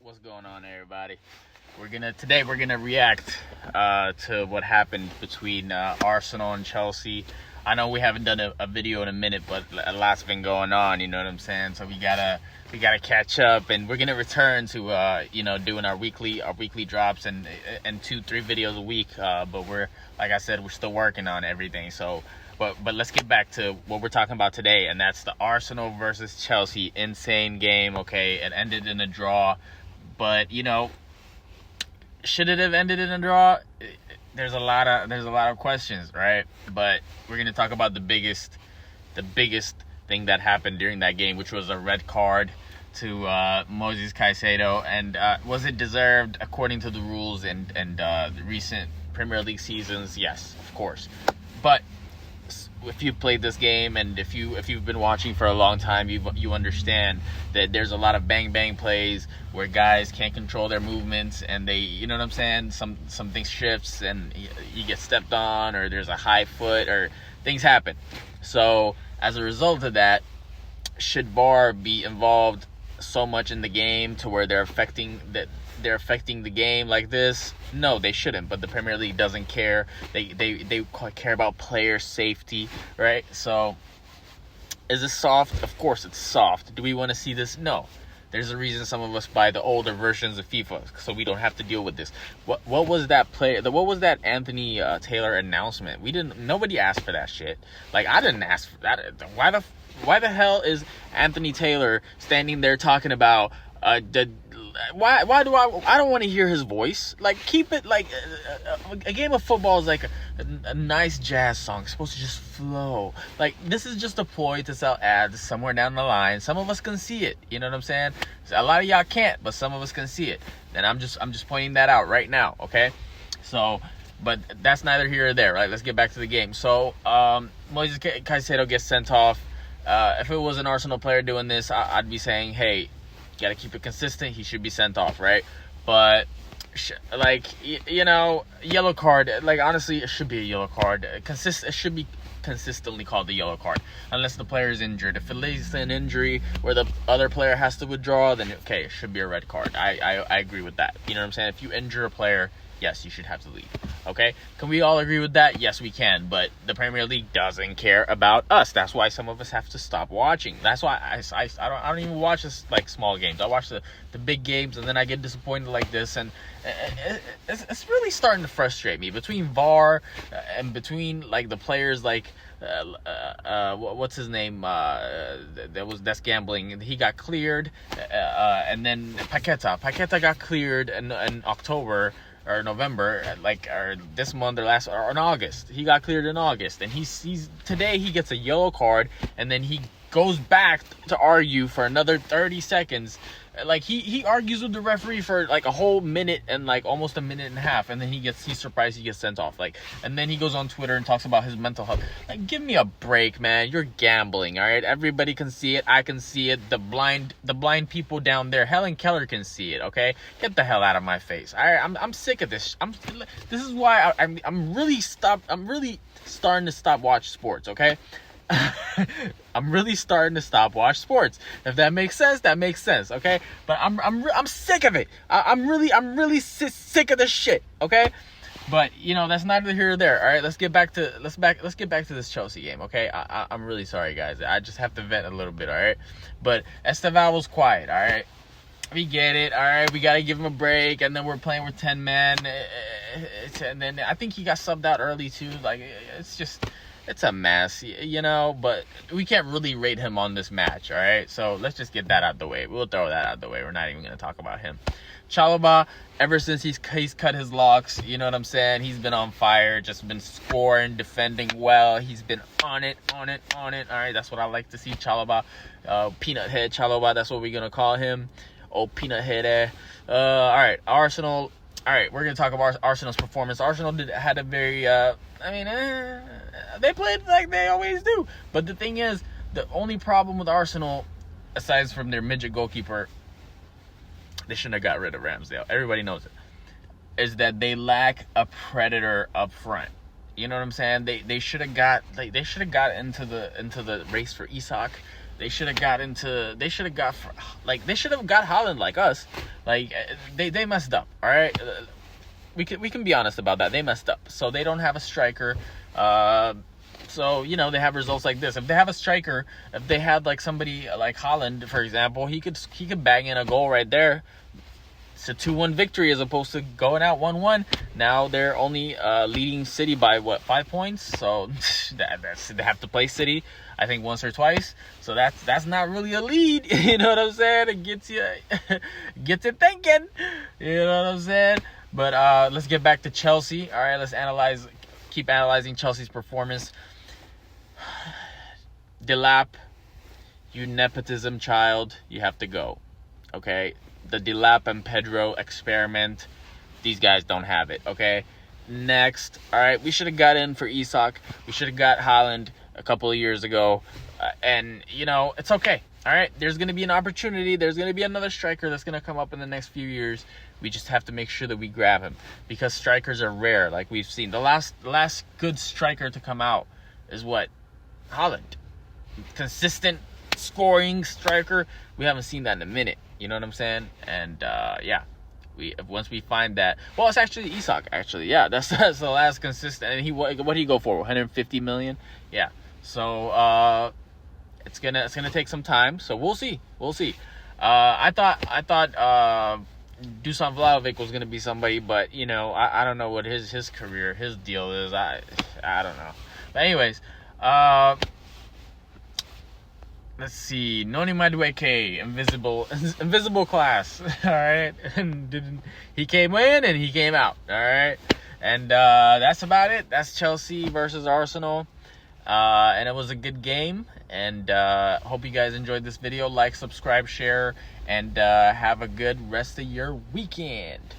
What's going on, everybody? Today we're gonna react to what happened between Arsenal and Chelsea. I know we haven't done a video in a minute, but a lot's been going on. You know what I'm saying? So we gotta catch up, and we're gonna return to doing our weekly drops and 2-3 videos a week. But we're, like I said, we're still working on everything. So. But let's get back to what we're talking about today, and that's the Arsenal versus Chelsea insane game. Okay, it ended in a draw, but should it have ended in a draw? There's a lot of questions, right? But we're gonna talk about the biggest thing that happened during that game, which was a red card to Moises Caicedo, and was it deserved according to the rules and the recent Premier League seasons? Yes, of course, but if you've played this game and if you've been watching for a long time, you understand that there's a lot of bang plays where guys can't control their movements, and they, you know what I'm saying, something shifts and you get stepped on, or there's a high foot, or things happen. So as a result of that, should VAR be involved so much in the game to where they're affecting the game like this? No, they shouldn't. But the Premier League doesn't care. They care about player safety, right? So is it soft? Of course it's soft. Do we want to see this? No. There's a reason some of us buy the older versions of FIFA, so we don't have to deal with this. What was that play? What was that Anthony Taylor announcement? Nobody asked for that shit. Like, I didn't ask for that. Why the hell is Anthony Taylor standing there talking about why do I don't want to hear his voice. Like, keep it like a game of football is like a nice jazz song. It's supposed to just flow. Like, this is just a ploy to sell ads somewhere down the line. Some of us can see it. You know what I'm saying? A lot of y'all can't, but some of us can see it. And I'm just pointing that out right now, okay? So, but that's neither here or there, right? Let's get back to the game. So, Moises Caicedo gets sent off. If it was an Arsenal player doing this, I'd be saying, hey, got to keep it consistent. He should be sent off, right? But yellow card. Like, honestly, it should be a yellow card. It should be consistently called the yellow card, unless the player is injured. If it leads to an injury where the other player has to withdraw, then okay, it should be a red card. I agree with that. You know what I'm saying? If you injure a player, yes, you should have to leave. Okay? Can we all agree with that? Yes, we can. But the Premier League doesn't care about us. That's why some of us have to stop watching. That's why I don't even watch this, like, small games. I watch the big games, and then I get disappointed like this. And it's really starting to frustrate me between VAR and between, like, the players, like, what's his name? That's gambling. He got cleared, and then Paqueta got cleared in October or November, or this month, or in August. He got cleared in August, and he's today he gets a yellow card, and then he goes back to argue for another 30 seconds. Like, he argues with the referee for like a whole minute and like almost a minute and a half, and then he's surprised he gets sent off. Like, and then he goes on Twitter and talks about his mental health. Like, give me a break, man. You're gambling, all right? Everybody can see it. I can see it. The blind people down there, Helen Keller can see it. Okay, get the hell out of my face. All right, I'm sick of this. This is why I'm really starting to stop watch sports. Okay. I'm really starting to stop watch sports. If that makes sense, that makes sense, okay? But I'm sick of it. I'm really sick of this shit, okay? But that's neither here or there. All right, let's get back to this Chelsea game, okay? I'm really sorry, guys. I just have to vent a little bit, all right? But Esteval was quiet, all right? We get it, all right? We got to give him a break, and then we're playing with 10 men. And then I think he got subbed out early, too. Like, it's a mess, but we can't really rate him on this match, all right? So let's just get that out the way. We'll throw that out the way. We're not even going to talk about him. Chalobah, ever since he's cut his locks, you know what I'm saying? He's been on fire, just been scoring, defending well. He's been on it. All right, that's what I like to see. Chalobah, peanut head Chalobah, that's what we're going to call him. Oh, peanut head. All right, Arsenal. All right, we're going to talk about Arsenal's performance. Arsenal had a very, they played like they always do. But the thing is, the only problem with Arsenal, aside from their midget goalkeeper, they shouldn't have got rid of Ramsdale. Everybody knows it. Is that they lack a predator up front. You know what I'm saying? They should have got into the race for Isak. They should have got Haaland like us. Like they messed up. All right, we can be honest about that. They messed up. So they don't have a striker. So they have results like this. If they have a striker, if they had like somebody like Haaland, for example, he could bang in a goal right there. It's a 2-1 victory as opposed to going out 1-1. Now they're only leading City by 5 points. So they have to play City, I think, once or twice. So that's not really a lead. You know what I'm saying? It gets you thinking. You know what I'm saying? But let's get back to Chelsea. All right, let's keep analyzing Chelsea's performance. Delap, you nepotism child, you have to go. Okay? The Delap and Pedro experiment, these guys don't have it. Okay? Next. All right, we should have got in for Isak. We should have got Haaland a couple of years ago. And, it's okay. All right? There's going to be an opportunity. There's going to be another striker that's going to come up in the next few years. We just have to make sure that we grab him because strikers are rare, like we've seen. The last good striker to come out is what? Haaland. Consistent scoring striker. We haven't seen that in a minute. You know what I'm saying? And once we find that, well, it's actually Isak. Actually, yeah, that's the last consistent. And what did he go for? 150 million. Yeah. So it's gonna take some time. So we'll see. I thought Dusan Vlahovic was gonna be somebody, but I don't know what his career, his deal is. I don't know. But anyways, let's see. Noni Madueke, invisible class. All right, and he came in and he came out. All right, and that's about it. That's Chelsea versus Arsenal, and it was a good game. And hope you guys enjoyed this video. Like, subscribe, share, and have a good rest of your weekend.